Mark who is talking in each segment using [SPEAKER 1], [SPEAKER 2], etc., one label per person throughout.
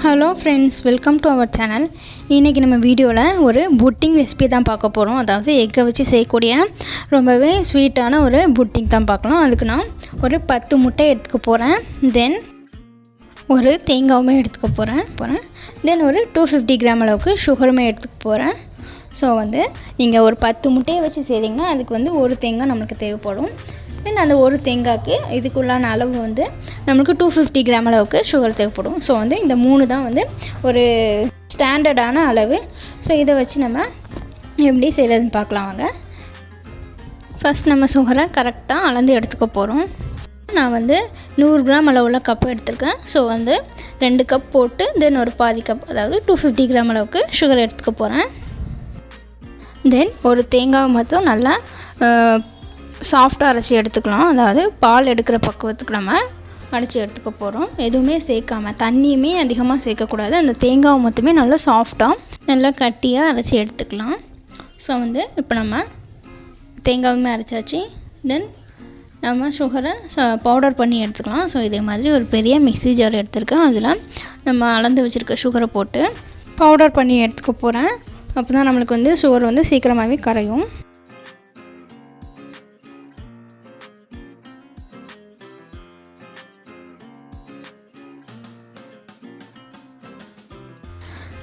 [SPEAKER 1] Hello friends, welcome to our channel. இன்றைக்கி நம்ம வீடியோவில் ஒரு புட்டிங் ரெசிபி தான் பார்க்க போகிறோம். அதாவது எக்கை வச்சு செய்யக்கூடிய ரொம்பவே ஸ்வீட்டான ஒரு புட்டிங் தான் பார்க்கலாம். அதுக்கு நான் ஒரு 10 முட்டை எடுத்துக்க போகிறேன். தென் ஒரு தேங்காவுமே எடுத்துக்க போகிறேன். தென் ஒரு 250 கிராம் அளவுக்கு சுகருமே எடுத்துக்க போகிறேன். ஸோ நீங்கள் ஒரு 10 முட்டையை வச்சு செய்திங்கன்னா அதுக்கு ஒரு தேங்காய் நம்மளுக்கு தேவைப்படும். தென் அந்த ஒரு தேங்காய்க்கு இதுக்குள்ளான அளவு நம்மளுக்கு 250 கிராம் அளவுக்கு சுகர் தேவைப்படும். ஸோ இந்த 3 தான் ஒரு ஸ்டாண்டர்டான அளவு. ஸோ இதை வச்சு நம்ம எப்படி செய்கிறதுன்னு பார்க்கலாம் வாங்க. ஃபஸ்ட் நம்ம சுகரை கரெக்டாக அளந்து எடுத்துக்க போகிறோம். நான் 100 கிராம் அளவுள்ள கப்பு எடுத்துருக்கேன். ஸோ 2 கப் போட்டு தென் ஒரு பாதி கப், அதாவது 250 கிராம் அளவுக்கு சுகர் எடுத்துக்க போகிறேன். தென் ஒரு தேங்காவை மட்டும் நல்லா சாஃப்டாக அரைச்சி எடுத்துக்கலாம். அதாவது பால் எடுக்கிற பக்குவத்துக்கு நம்ம அரைச்சி எடுத்துக்க போகிறோம். எதுவுமே சேர்க்காமல், தண்ணியுமே அதிகமாக சேர்க்கக்கூடாது. அந்த தேங்காவை மட்டுமே நல்லா சாஃப்டாக நல்லா கட்டியாக அரைச்சி எடுத்துக்கலாம். ஸோ இப்போ நம்ம தேங்காவுமே அரைச்சாச்சு. தென் நம்ம சுகரை பவுடர் பண்ணி எடுத்துக்கலாம். ஸோ இதே மாதிரி ஒரு பெரிய மிக்ஸி ஜார் எடுத்துருக்கேன். அதில் நம்ம அளந்து வச்சுருக்க சுகரை போட்டு பவுடர் பண்ணி எடுத்துக்க போகிறேன். அப்போ தான் நம்மளுக்கு சுகர் சீக்கிரமாகவே கரையும்.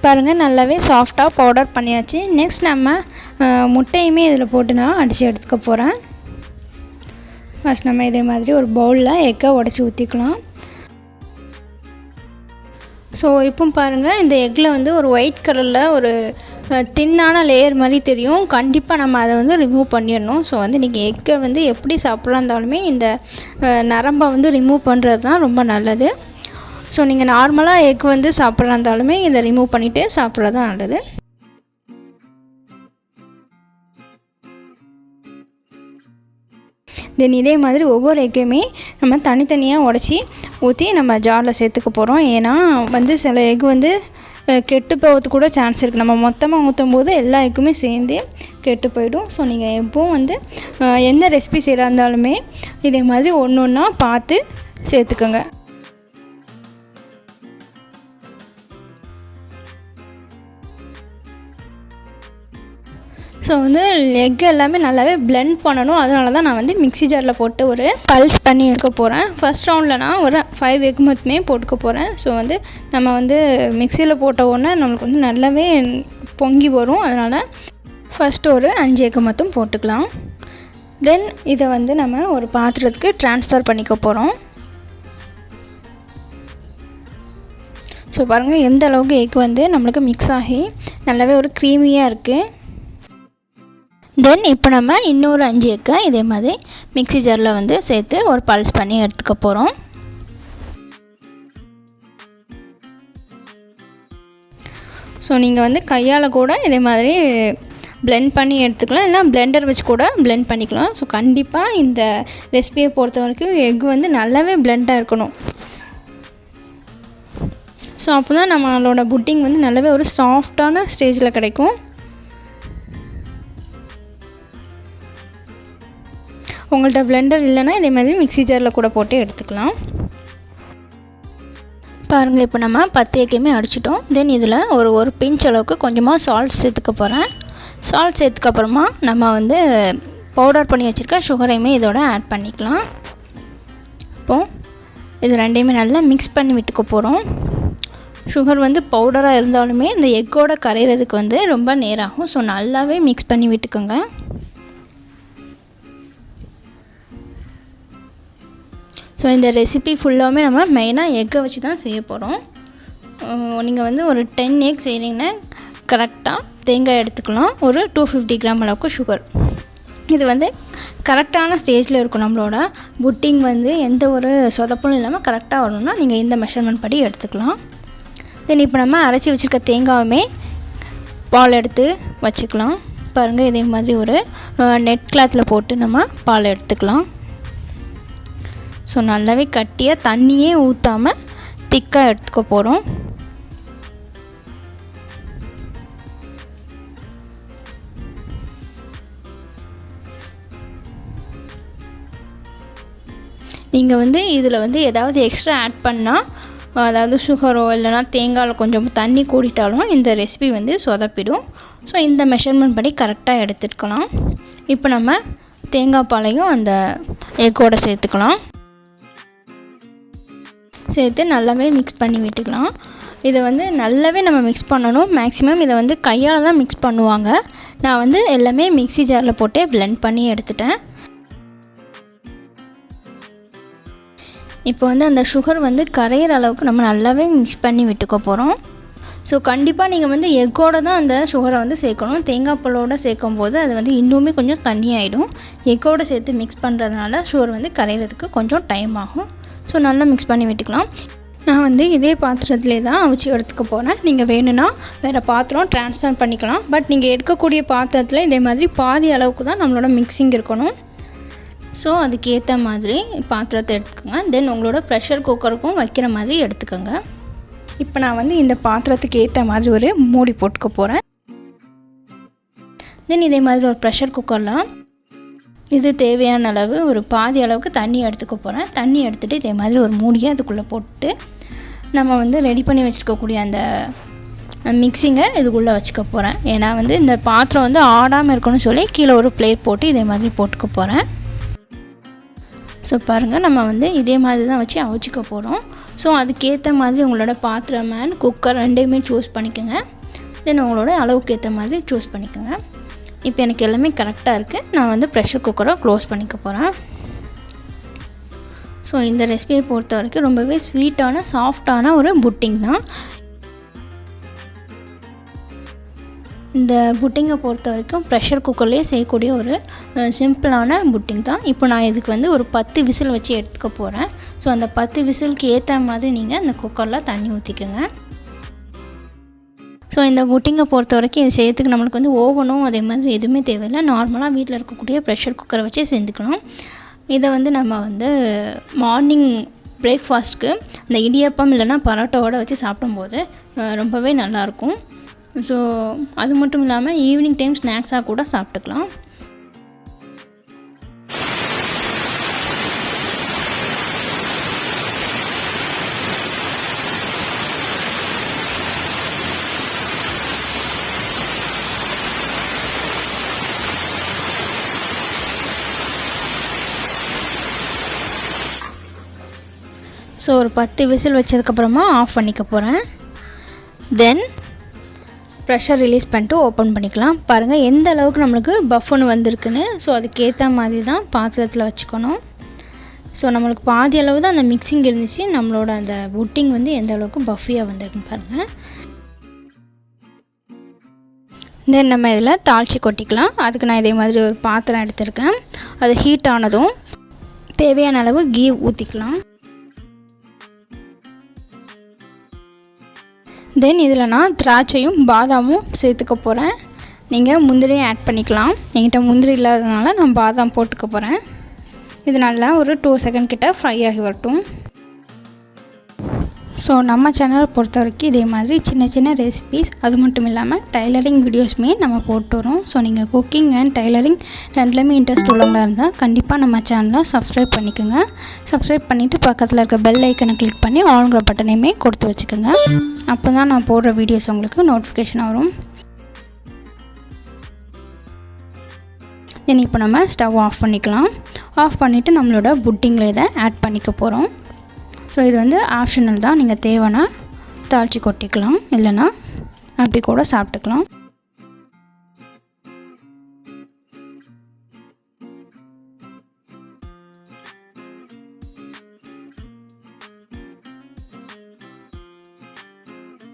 [SPEAKER 1] பாருங்கள், நல்லாவே சாஃப்டாக பவுடர் பண்ணியாச்சு. நெக்ஸ்ட் நம்ம முட்டையுமே இதில் போட்டு நான் அடித்து எடுத்துக்க போகிறேன். ஃபஸ்ட் நம்ம இதே மாதிரி ஒரு பவுலில் எக்கை உடச்சி ஊற்றிக்கலாம். ஸோ இப்போ பாருங்கள், இந்த எக்கில் ஒரு ஒயிட் கலரில் ஒரு தின்னான லேயர் மாதிரி தெரியும். கண்டிப்பாக நம்ம அதை ரிமூவ் பண்ணிடணும். ஸோ நீங்கள் எக்கை எப்படி சாப்பிட்றா இருந்தாலுமே இந்த நரம்பை ரிமூவ் பண்ணுறது தான் ரொம்ப நல்லது. ஸோ நீங்கள் நார்மலாக எக் சாப்பிட்றா இருந்தாலுமே இதை ரிமூவ் பண்ணிவிட்டு சாப்பிட்றது தான் நல்லது. தென் இதே மாதிரி ஒவ்வொரு எக்கையுமே நம்ம தனித்தனியாக உடச்சி ஊற்றி நம்ம ஜாரில் சேர்த்துக்க போகிறோம். ஏன்னா சில எக் கெட்டு போகிறதுக்கு கூட சான்ஸ் இருக்குது. நம்ம மொத்தமாக ஊற்றும் போது எல்லா எக்குமே சேர்ந்து கெட்டு போயிடும். ஸோ நீங்கள் எப்போவும் எந்த ரெசிபி செய்கிறா இருந்தாலுமே இதே மாதிரி ஒன்று ஒன்றா பார்த்து சேர்த்துக்கோங்க. ஸோ எக் எல்லாமே நல்லாவே பிளெண்ட் பண்ணணும். அதனால தான் நான் மிக்ஸி ஜாரில் போட்டு ஒரு பல்ஸ் பண்ணி எடுக்க போகிறேன். ஃபஸ்ட் ரவுண்டில் நான் ஒரு 5 எக் மட்டுமே போட்டுக்க போகிறேன். ஸோ நம்ம மிக்சியில் போட்ட உடனே நம்மளுக்கு நல்லாவே பொங்கி வரும். அதனால் ஃபஸ்ட்டு ஒரு 5 எக் மட்டும் போட்டுக்கலாம். தென் இதை நம்ம ஒரு பாத்திரத்துக்கு ட்ரான்ஸ்ஃபர் பண்ணிக்க போகிறோம். ஸோ பாருங்கள், எந்த அளவுக்கு எக் நம்மளுக்கு மிக்ஸ் ஆகி நல்லாவே ஒரு க்ரீமியாக இருக்குது. தென் இப்போ நம்ம இன்னொரு 5 எக்கை இதே மாதிரி மிக்ஸி ஜாரில் சேர்த்து ஒரு பல்ஸ் பண்ணி எடுத்துக்க போகிறோம். ஸோ நீங்கள் கையால் கூட இதே மாதிரி பிளெண்ட் பண்ணி எடுத்துக்கலாம், இல்லைனா பிளெண்டர் வச்சு கூட பிளெண்ட் பண்ணிக்கலாம். ஸோ கண்டிப்பாக இந்த ரெசிபியை பொறுத்த வரைக்கும் எக் நல்லாவே பிளெண்டாக இருக்கணும். ஸோ அப்போ தான் நம்மளோட புட்டிங் நல்லாவே ஒரு சாஃப்டான ஸ்டேஜில் கிடைக்கும். உங்கள்கிட்ட பிளெண்டர் இல்லைன்னா இதே மாதிரி மிக்ஸி ஜாரில் கூட போட்டு எடுத்துக்கலாம். பாருங்கள், இப்போ நம்ம 10 எக்கையுமே அடிச்சிட்டோம். தென் இதில் ஒரு பிஞ்ச் அளவுக்கு கொஞ்சமாக சால்ட் சேர்த்துக்க போகிறேன். சால்ட் சேர்த்துக்கப்புறமா நம்ம பவுடர் பண்ணி வச்சுருக்க சுகரையுமே இதோட ஆட் பண்ணிக்கலாம். இப்போது இது ரெண்டையுமே நல்லா மிக்ஸ் பண்ணி விட்டுக்க போகிறோம். சுகர் பவுடராக இருந்தாலுமே இந்த எக்கோட கரைகிறதுக்கு ரொம்ப நேராகும். ஸோ நல்லாவே மிக்ஸ் பண்ணி விட்டுக்கோங்க. ஸோ இந்த ரெசிபி ஃபுல்லாகவே நம்ம மெயினாக எக்கை வச்சு தான் செய்ய போகிறோம். நீங்கள் ஒரு 10 எக் செய்கிறீங்கன்னா கரெக்டாக தேங்காய் எடுத்துக்கலாம். ஒரு 250 கிராம் அளவுக்கு சுகர். இது கரெக்டான ஸ்டேஜில் இருக்கும். நம்மளோட புட்டிங் எந்த ஒரு சொதப்பும் இல்லாமல் கரெக்டாக வரணும்னா நீங்கள் இந்த மெஷர்மெண்ட் படி எடுத்துக்கலாம். தென் இப்போ நம்ம அரைச்சி வச்சுருக்க தேங்காயுமே பால் எடுத்து வச்சுக்கலாம். பாருங்கள், இதே மாதிரி ஒரு நெட் கிளாத்தில் போட்டு நம்ம பால் எடுத்துக்கலாம். ஸோ நல்லாவே கட்டியாக தண்ணியே ஊற்றாமல் திக்காக எடுத்துக்க போகிறோம். நீங்கள் இதில் ஏதாவது எக்ஸ்ட்ரா ஆட் பண்ணால் அதாவது சுகரோ இல்லைனா தேங்காயில் கொஞ்சம் தண்ணி கூடிட்டாலும் இந்த ரெசிபி வந்து சொதப்பிடும். ஸோ இந்த மெஷர்மெண்ட் படி கரெக்டாக எடுத்துக்கலாம். இப்போ நம்ம தேங்காய் பாலையும் அந்த எக்கோடு சேர்த்துக்கலாம். சேர்த்து நல்லாவே மிக்ஸ் பண்ணி விட்டுக்கலாம். இதை வந்து நல்லாவே நம்ம மிக்ஸ் பண்ணணும். மேக்ஸிமம் இதை வந்து கையால் தான் மிக்ஸ் பண்ணுவாங்க. நான் வந்து எல்லாமே மிக்ஸி ஜாரில் போட்டு பிளெண்ட் பண்ணி எடுத்துட்டேன். இப்போ வந்து அந்த சுகர் வந்து கரையிற அளவுக்கு நம்ம நல்லாவே மிக்ஸ் பண்ணி விட்டுக்க போகிறோம். ஸோ கண்டிப்பாக நீங்கள் வந்து எக்கோடு தான் அந்த சுகரை வந்து சேர்க்கணும். தேங்காய் பாலோடு சேர்க்கும் போது அது வந்து இன்னுமே கொஞ்சம் தண்ணியாகிடும். எக்கோடு சேர்த்து மிக்ஸ் பண்ணுறதுனால சுகர் வந்து கரையிறதுக்கு கொஞ்சம் டைம் ஆகும். ஸோ நல்லா மிக்ஸ் பண்ணி விட்டுக்கலாம். நான் வந்து இதே பாத்திரத்திலே தான் அவிச்சு எடுத்துக்க போகிறேன். நீங்கள் வேணும்னா வேறு பாத்திரம் ட்ரான்ஸ்ஃபர் பண்ணிக்கலாம். பட் நீங்கள் எடுக்கக்கூடிய பாத்திரத்தில் இதே மாதிரி பாதி அளவுக்கு தான் நம்மளோட மிக்சிங் இருக்கணும். ஸோ அதுக்கேற்ற மாதிரி பாத்திரத்தை எடுத்துக்கோங்க. தென் உங்களோட ப்ரெஷர் குக்கருக்கும் வைக்கிற மாதிரி எடுத்துக்கோங்க. இப்போ நான் வந்து இந்த பாத்திரத்துக்கு ஏற்ற மாதிரி ஒரு மூடி போட்டுக்க போகிறேன். தென் இதே மாதிரி ஒரு ப்ரெஷர் குக்கரில் இது தேவையான அளவு ஒரு பாதி அளவுக்கு தண்ணி எடுத்துக்க போகிறேன். தண்ணி எடுத்துகிட்டு இதே மாதிரி ஒரு மூடியை அதுக்குள்ளே போட்டு நம்ம வந்து ரெடி பண்ணி வச்சுருக்கக்கூடிய அந்த மிக்சிங்கை இதுக்குள்ளே வச்சுக்க போகிறேன். ஏன்னா வந்து இந்த பாத்திரம் வந்து ஆடாமல் இருக்கணும்னு சொல்லி கீழே ஒரு பிளேட் போட்டு இதே மாதிரி போட்டுக்க போகிறேன். ஸோ பாருங்கள், நம்ம வந்து இதே மாதிரி தான் வச்சு அவிச்சிக்க போகிறோம். ஸோ அதுக்கேற்ற மாதிரி உங்களோட பாத்திரம் அண்ட் குக்கர் ரெண்டையுமே சூஸ் பண்ணிக்கோங்க. தென் உங்களோட அளவுக்கு ஏற்ற மாதிரி சூஸ் பண்ணிக்கோங்க. இப்போ எனக்கு எல்லாமே கரெக்டாக இருக்குது. நான் வந்து ப்ரெஷர் குக்கரை க்ளோஸ் பண்ணிக்க போகிறேன். ஸோ இந்த ரெசிபியை பொறுத்த வரைக்கும் ரொம்பவே ஸ்வீட்டான சாஃப்டான ஒரு புட்டிங் தான். இந்த புட்டிங்கை பொறுத்த வரைக்கும் ப்ரெஷர் குக்கர்லேயே செய்யக்கூடிய ஒரு சிம்பிளான புட்டிங் தான். இப்போ நான் இதுக்கு வந்து ஒரு 10 விசில் வச்சு எடுத்துக்க போகிறேன். ஸோ அந்த 10 விசிலுக்கு ஏற்ற மாதிரி நீங்கள் அந்த குக்கரில் தண்ணி ஊற்றிக்கோங்க. ஸோ இந்த புட்டிங்கை பொறுத்த வரைக்கும் இது செய்யறதுக்கு நம்மளுக்கு வந்து ஓவனும் அதே மாதிரி எதுவுமே தேவையில்லை. நார்மலாக வீட்டில் இருக்கக்கூடிய ப்ரெஷர் குக்கரை வச்சு செஞ்சுக்கணும். இதை வந்து நம்ம வந்து மார்னிங் பிரேக்ஃபாஸ்ட்டுக்கு இந்த இடியப்பம் இல்லைனா பரோட்டாவோடு வச்சு சாப்பிடும்போது ரொம்பவே நல்லாயிருக்கும். ஸோ அது மட்டும் இல்லாமல் ஈவினிங் டைம் ஸ்நாக்ஸாக கூட சாப்பிட்டுக்கலாம். ஸோ ஒரு 10 விசில் வச்சதுக்கப்புறமா ஆஃப் பண்ணிக்க போகிறேன். தென் ப்ரெஷர் ரிலீஸ் பண்ணிட்டு ஓப்பன் பண்ணிக்கலாம். பாருங்கள் எந்த அளவுக்கு நம்மளுக்கு பஃப்னு வந்திருக்குன்னு. ஸோ அதுக்கேற்ற மாதிரி தான் பாத்திரத்தில் வச்சுக்கணும். ஸோ நம்மளுக்கு பாதி அளவு தான் அந்த மிக்சிங் இருந்துச்சு. நம்மளோட அந்த புட்டிங் வந்து எந்த அளவுக்கு பஃபியாக வந்திருக்குன்னு பாருங்கள். தென் நம்ம இதில் தாளித்து கொட்டிக்கலாம். அதுக்கு நான் இதே மாதிரி ஒரு பாத்திரம் எடுத்துருக்கேன். அது ஹீட் ஆனதும் தேவையான அளவு கீ ஊற்றிக்கலாம். தென் இதில் நான் திராட்சையும் பாதாமும் சேர்த்துக்க போகிறேன். நீங்கள் முந்திரியும் ஆட் பண்ணிக்கலாம். என்கிட்ட முந்திரி இல்லாததுனால நான் பாதாம் போட்டுக்க போகிறேன். இது நல்லா ஒரு 2 செகண்ட் கிட்ட ஃப்ரை ஆகி வரட்டும். ஸோ நம்ம சேனலை பொறுத்த வரைக்கும் இதே மாதிரி சின்ன சின்ன ரெசிபீஸ் அது மட்டும் இல்லாமல் டைலரிங் வீடியோஸுமே நம்ம போட்டு வரோம். ஸோ நீங்கள் குக்கிங் அண்ட் டைலரிங் ரெண்டுலேயுமே இன்ட்ரெஸ்ட் உள்ளவங்களாக இருந்தால் கண்டிப்பாக நம்ம சேனலை சப்ஸ்கிரைப் பண்ணிக்கோங்க. சப்ஸ்கிரைப் பண்ணிவிட்டு பக்கத்தில் இருக்க பெல் ஐக்கனை கிளிக் பண்ணி ஆல்ங்கிற பட்டனையுமே கொடுத்து வச்சுக்கோங்க. அப்போ தான் நான் போடுற வீடியோஸ் உங்களுக்கு நோட்டிஃபிகேஷன் வரும். தென் இப்போ நம்ம ஸ்டவ் ஆஃப் பண்ணிக்கலாம். ஆஃப் பண்ணிவிட்டு நம்மளோட புட்டிங்கில் இதை ஆட் பண்ணிக்க போகிறோம். ஸோ இது வந்து ஆப்ஷனல் தான். நீங்கள் தேவைன்னா தாளித்து கொட்டிக்கலாம், இல்லைன்னா அப்படி கூட சாப்பிட்டுக்கலாம்.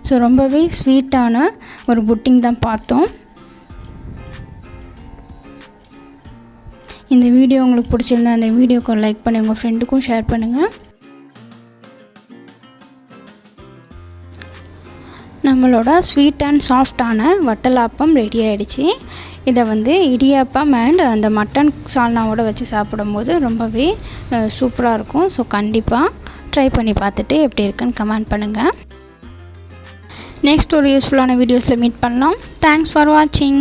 [SPEAKER 1] ஸோ ரொம்பவே ஸ்வீட்டான ஒரு புட்டிங் தான் பார்த்தோம். இந்த வீடியோ உங்களுக்கு பிடிச்சிருந்தா அந்த வீடியோக்கு லைக் பண்ணி உங்கள் ஃப்ரெண்டுக்கும் ஷேர் பண்ணுங்கள். நம்மளோட ஸ்வீட் அண்ட் சாஃப்டான வட்டலாப்பம் ரெடி ஆகிடுச்சு. இதை வந்து இடியாப்பம் அண்ட் அந்த மட்டன் சால்னாவோட வச்சு சாப்பிடும்போது ரொம்பவே சூப்பராக இருக்கும். ஸோ கண்டிப்பாக ட்ரை பண்ணி பார்த்துட்டு எப்படி இருக்குன்னு கமெண்ட் பண்ணுங்கள். நெக்ஸ்ட் ஒரு யூஸ்ஃபுல்லான வீடியோஸில் மீட் பண்ணலாம். தேங்க்ஸ் ஃபார் வாட்சிங்.